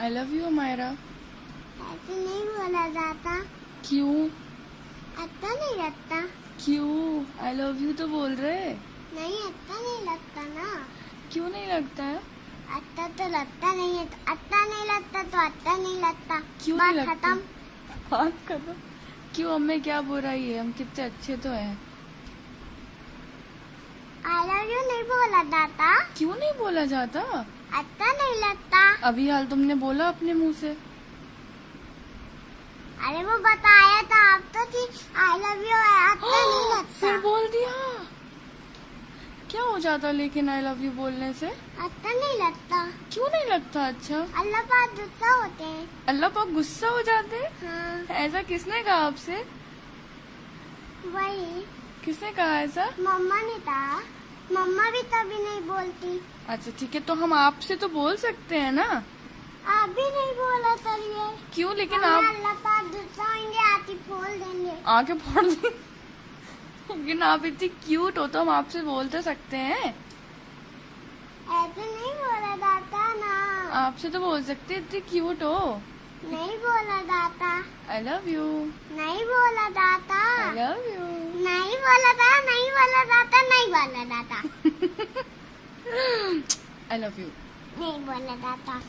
I love you हमारा। ऐसे नहीं बोला जाता। क्यों? अच्छा नहीं लगता। क्यों? आई लव यू तो बोल रहे। नहीं अच्छा नहीं लगता ना। क्यों नहीं लगता है? अच्छा तो लगता नहीं है, तो अच्छा नहीं लगता तो अच्छा नहीं लगता। क्यों बात नहीं लगता? खत्म। बात खत्म। क्यों? हमें क्या बुराई है? हम कितने अच्छे तो हैं। आई लव यू नहीं बोला जाता। क्यों नहीं बोला जाता? अच्छा नहीं लगता। अभी हाल तुमने बोला अपने मुंह से। अरे वो बताया था आप तो कि आई लव यू अच्छा नहीं लगता। फिर बोल दिया। क्या हो जाता लेकिन आई लव यू बोलने से? अच्छा नहीं लगता। क्यों नहीं लगता अच्छा? अल्लाह पाक गुस्सा होते हैं। अल्लाह पाक गुस्सा हो जाते हैं? हाँ ऐसा किसने कहा आपसे? वही किसने कहा ऐसा? मम्मा ने कहा। मम्मा भी तभी नहीं बोलती। अच्छा ठीक है, तो हम आपसे तो बोल सकते हैं ना। आप भी नहीं बोला चलिए। क्यों? लेकिन हमें आप अल्लाह पाक गुस्सा होंगे आती खोल देंगे। आके फोड़ दें। लेकिन आप इतनी क्यूट हो तो हम आपसे बोल तो सकते हैं। ऐसे नहीं बोला जाता ना। आपसे तो बोल सकते हैं, इतनी क्यूट हो। नहीं बोला जाता। I love you. नहीं बोला जाता। I love you. नहीं बोला था। नहीं बोला जाता। नहीं बोला जाता। I love you. नहीं बोला जाता।